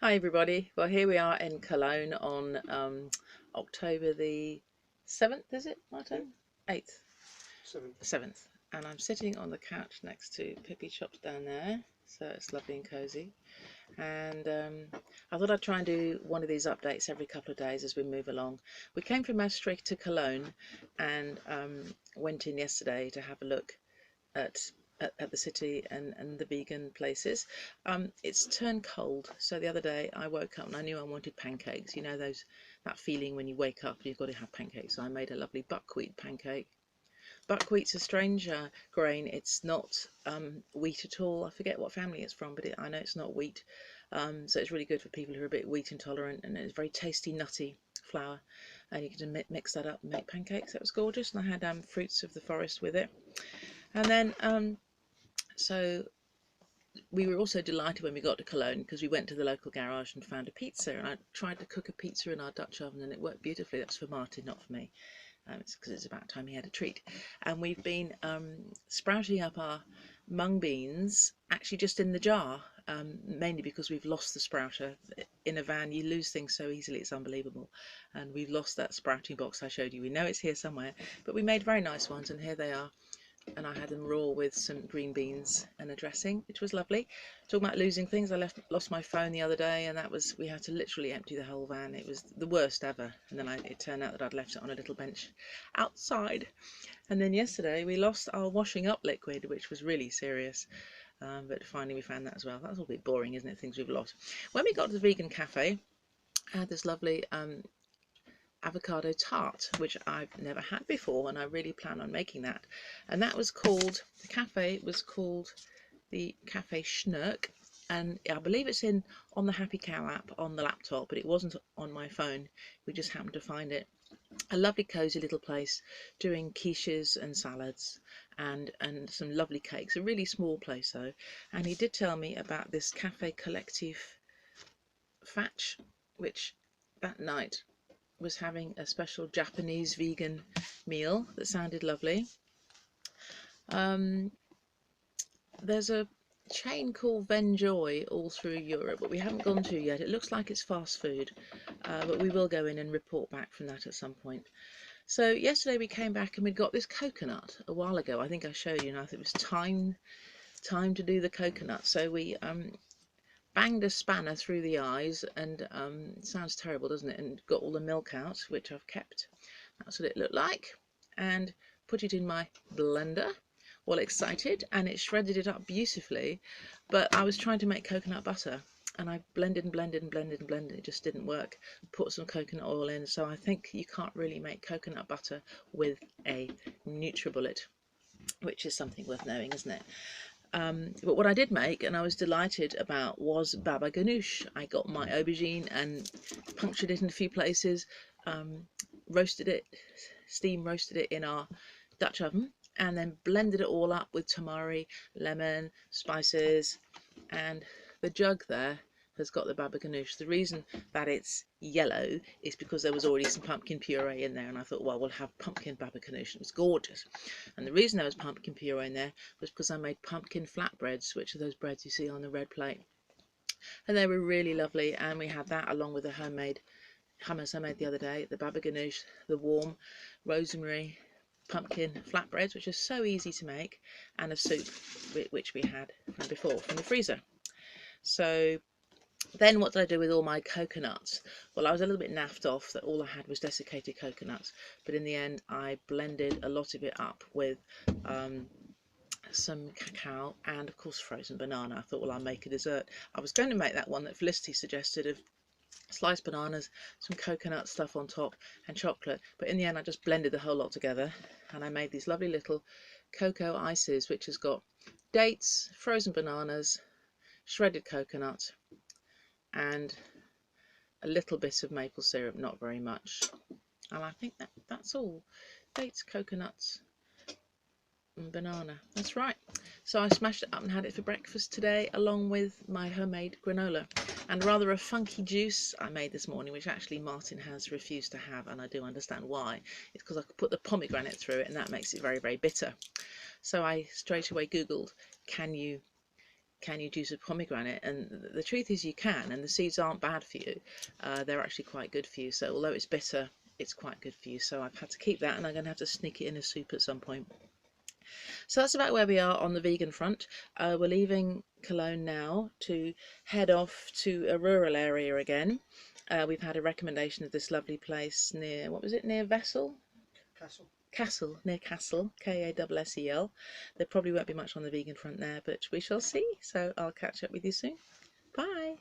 Hi everybody. Well, here we are in Cologne on October the 7th, is it, Martin? 8th? 7th. And I'm sitting on the couch next to Pippi Chops down there, so it's lovely and cosy. And I thought I'd try and do one of these updates every couple of days as we move along. We came from Maastricht to Cologne and went in yesterday to have a look at the city and the vegan places. It's turned cold, so the other day I woke up and I knew I wanted pancakes. You know that feeling when you wake up and you've got to have pancakes. So I made a lovely buckwheat pancake. Buckwheat's a strange grain. It's not wheat at all. I forget what family it's from, but I know it's not wheat. So it's really good for people who are a bit wheat intolerant, and it's very tasty, nutty flour. And you can mix that up and make pancakes. That was gorgeous, and I had fruits of the forest with it. And then so we were also delighted when we got to Cologne because we went to the local garage and found a pizza, and I tried to cook a pizza in our Dutch oven and it worked beautifully. That's for Martin, not for me. It's because it's about time he had a treat. And we've been sprouting up our mung beans actually just in the jar, mainly because we've lost the sprouter. In a van you lose things so easily, it's unbelievable, and we've lost that sprouting box I showed you. We know it's here somewhere, but we made very nice ones, and here they are. And I had them raw with some green beans and a dressing, which was lovely. Talking about losing things, I lost my phone the other day, and we had to literally empty the whole van. It was the worst ever. And then it turned out that I'd left it on a little bench outside. And then yesterday we lost our washing up liquid, which was really serious. But finally we found that as well. That's all a bit boring, isn't it? Things we've lost. When we got to the vegan cafe, I had this lovely avocado tart, which I've never had before, and I really plan on making that. And that was called, the cafe was called the Cafe Schnurrk, and I believe it's on the Happy Cow app on the laptop, but it wasn't on my phone. We just happened to find it. A lovely cozy little place doing quiches and salads and some lovely cakes. A really small place though. And he did tell me about this cafe Kollectif Fatsch, which that night was having a special Japanese vegan meal that sounded lovely. There's a chain called Venjoy all through Europe, but we haven't gone to yet. It looks like it's fast food, but we will go in and report back from that at some point. So yesterday we came back and we'd got this coconut a while ago. I think I showed you, and I thought it was time to do the coconut. So we banged a spanner through the eyes, and it sounds terrible, doesn't it, and got all the milk out, which I've kept. That's what it looked like, and put it in my blender, all excited, and it shredded it up beautifully. But I was trying to make coconut butter, and I blended and blended and blended and blended. It just didn't work. Put some coconut oil in, so I think you can't really make coconut butter with a NutriBullet, which is something worth knowing, isn't it? But what I did make, and I was delighted about, was baba ganoush. I got my aubergine and punctured it in a few places, roasted it, steam roasted it in our Dutch oven, and then blended it all up with tamari, lemon, spices, and the jug there has got the baba ganoush. The reason that it's yellow is because there was already some pumpkin puree in there, and I thought, well, we'll have pumpkin baba ganoush. It was gorgeous. And the reason there was pumpkin puree in there was because I made pumpkin flatbreads, which are those breads you see on the red plate, and they were really lovely. And we had that along with the homemade hummus I made the other day, the baba ganoush, the warm rosemary pumpkin flatbreads, which are so easy to make, and a soup which we had from before from the freezer. So then what did I do with all my coconuts? Well, I was a little bit naffed off that all I had was desiccated coconuts, but in the end I blended a lot of it up with some cacao and of course frozen banana. I thought, well, I'll make a dessert. I was going to make that one that Felicity suggested of sliced bananas, some coconut stuff on top and chocolate, but in the end I just blended the whole lot together, and I made these lovely little cocoa ices, which has got dates, frozen bananas, shredded coconut, and a little bit of maple syrup, not very much. And I think that's all. Dates, coconuts and banana. That's right. So I smashed it up and had it for breakfast today, along with my homemade granola. And rather a funky juice I made this morning, which actually Martin has refused to have, and I do understand why. It's because I could put the pomegranate through it, and that makes it very, very bitter. So I straight away Googled, can you can you juice a pomegranate? And the truth is you can, and the seeds aren't bad for you. They're actually quite good for you. So although it's bitter, it's quite good for you. So I've had to keep that, and I'm going to have to sneak it in a soup at some point. So that's about where we are on the vegan front. We're leaving Cologne now to head off to a rural area again. We've had a recommendation of this lovely place near, what was it, near Vessel? Kassel, near Kassel, Kassel. There probably won't be much on the vegan front there, but we shall see. So I'll catch up with you soon. Bye.